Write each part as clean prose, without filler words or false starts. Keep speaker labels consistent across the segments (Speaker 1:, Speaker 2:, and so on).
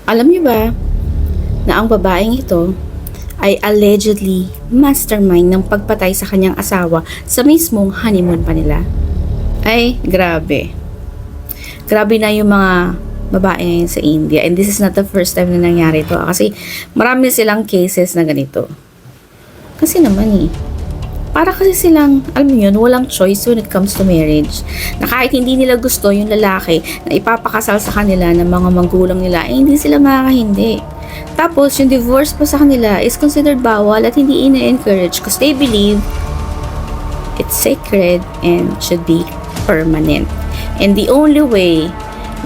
Speaker 1: Alam niyo ba na ang babaeng ito ay allegedly mastermind ng pagpatay sa kanyang asawa sa mismong honeymoon pa nila? Ay, grabe. Grabe na yung mga babae ngayon sa India. And this is not the first time na nangyari ito. Kasi marami silang cases na ganito. Kasi naman para kasi silang, alam mo yun, walang choice when it comes to marriage. Na kahit hindi nila gusto yung lalaki na ipapakasal sa kanila ng mga magulang nila, hindi sila makakahindi. Tapos, yung divorce pa sa kanila is considered bawal at hindi ina-encourage because they believe it's sacred and should be permanent. And the only way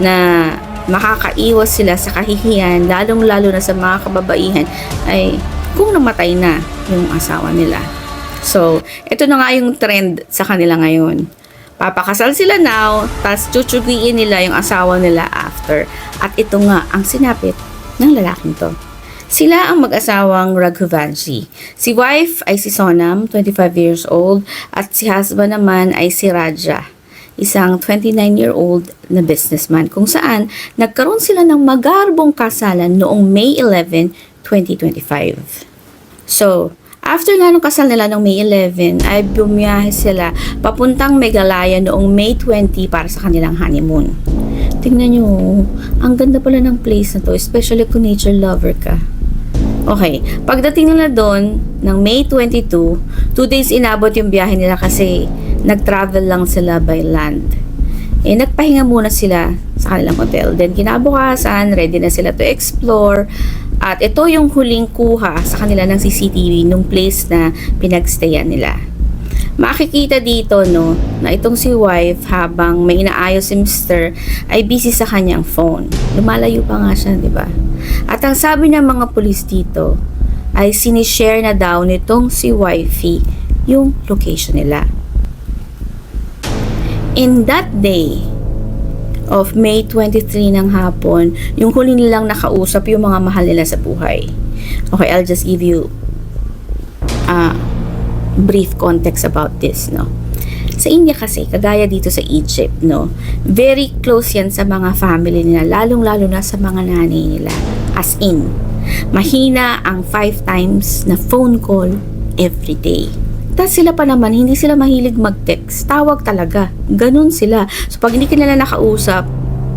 Speaker 1: na makakaiwas sila sa kahihiyan, lalong-lalo na sa mga kababaihan, ay kung namatay na yung asawa nila. So, ito na nga yung trend sa kanila ngayon. Papakasal sila now, tas chuchugiin nila yung asawa nila after. At ito nga ang sinapit ng lalaking to. Sila ang mag-asawang Raghuvanshi. Si wife ay si Sonam, 25 years old, at si husband naman ay si Raja, isang 29-year-old na businessman, kung saan nagkaroon sila ng magarbong kasalan noong May 11, 2025. So, after nga nung kasal nila noong May 11, ay bumiyahe sila papuntang Meghalaya noong May 20 para sa kanilang honeymoon. Tingnan nyo, ang ganda pala ng place na to, especially kung nature lover ka. Okay, pagdating nila doon ng May 22, 2 days inabot yung biyahe nila kasi nag-travel lang sila by land. Nagpahinga muna sila sa kanilang hotel. Then kinabukasan, ready na sila to explore. At ito yung huling kuha sa kanila ng CCTV nung place na pinagstayan nila. Makikita dito na itong si wife habang may inaayos si Mr. ay busy sa kanyang phone. Lumalayo pa nga siya, di ba? At ang sabi ng mga pulis dito ay sinishare na daw nitong si wifey yung location nila. In that day of May 23 ng hapon, yung huli nilang nakausap yung mga mahal nila sa buhay. Okay, I'll just give you brief context about this, Sa India kasi, kagaya dito sa Egypt, very close yan sa mga family nila, lalong-lalo na sa mga nanay nila. As in, mahina ang 5 times na phone call every day. Tapos sila pa naman, hindi sila mahilig mag-text. Tawag talaga. Ganun sila. So, pag hindi ka nila nakausap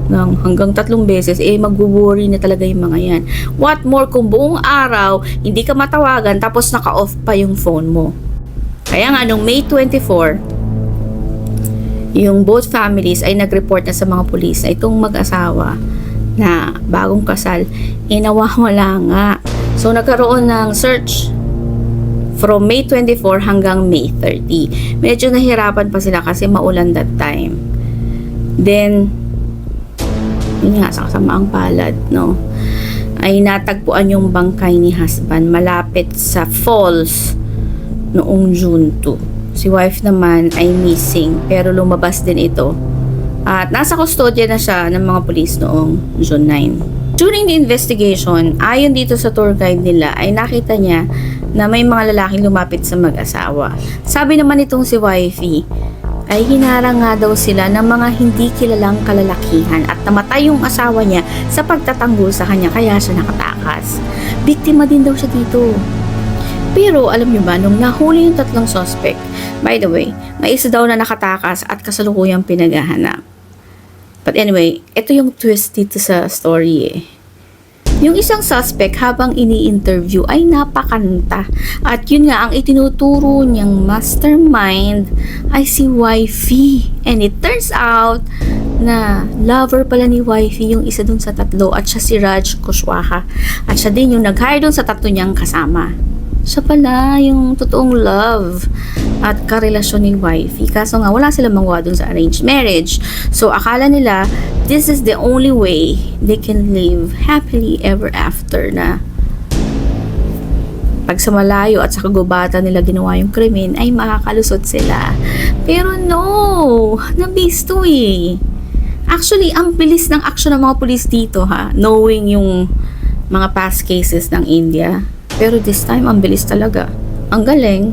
Speaker 1: ng hanggang 3 beses, mag-worry na talaga yung mga yan. What more kung buong araw, hindi ka matawagan, tapos naka-off pa yung phone mo. Kaya nga, nung May 24, yung both families ay nag-report na sa mga police na itong mag-asawa na bagong kasal, nawawala nga. So, nagkaroon ng search from May 24 hanggang May 30. Medyo nahirapan pa sila kasi maulan that time. Then, yun nga, sa kasamaang palad, ay natagpuan yung bangkay ni husband malapit sa falls noong June 2. Si wife naman ay missing, pero lumabas din ito. At nasa kustodya na siya ng mga pulis noong June 9. During the investigation, ayon dito sa tour guide nila, ay nakita niya na may mga lalaking lumapit sa mag-asawa. Sabi naman itong si wifey, ay hinarang nga daw sila ng mga hindi kilalang kalalakihan at namatay yung asawa niya sa pagtatanggol sa kanya, kaya siya nakatakas. Biktima din daw siya dito. Pero alam niyo ba, nung nahuli yung 3 suspect, by the way, may isa daw na nakatakas at kasalukuyang pinaghahanap. But anyway, ito yung twist dito sa story Yung isang suspect habang ini-interview ay napakanta. At yun nga, ang itinuturo niyang mastermind ay si wifey. And it turns out na lover pala ni wifey yung isa dun sa 3 at siya si Raj Kushwaha. At siya din yung nag-hire dun sa 3 niyang kasama. Siya pala yung totoong love at karelasyon ni wifey. Kaso nga, wala silang magawa dun sa arranged marriage. So, akala nila, this is the only way they can live happily ever after na pag sa malayo at sa kagubatan nila ginawa yung krimen, ay makakalusot sila. Pero no! Nabisto Actually, ang bilis ng action ng mga pulis dito knowing yung mga past cases ng India. Pero this time, ang bilis talaga. Ang galing.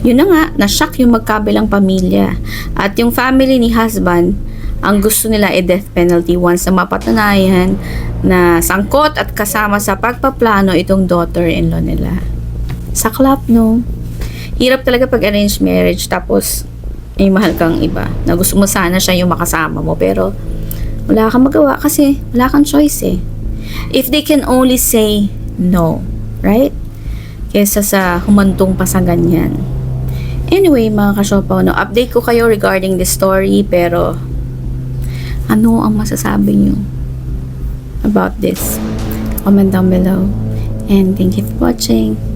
Speaker 1: Yun na nga, na-shock yung magkabilang pamilya. At yung family ni husband Ang gusto nila ay death penalty once na mapatunayan na sangkot at kasama sa pagpaplano itong daughter-in-law nila. Saklap, no? Hirap talaga pag arranged marriage tapos ay mahal kang iba na gusto mo sana siya yung makasama mo pero wala kang magawa kasi wala kang choice eh. If they can only say no, right? Kesa sa humantong pa sa ganyan. Anyway, mga kasyopaw, no, update ko kayo regarding this story pero ano ang masasabi nyo about this? Comment down below and thank you for watching.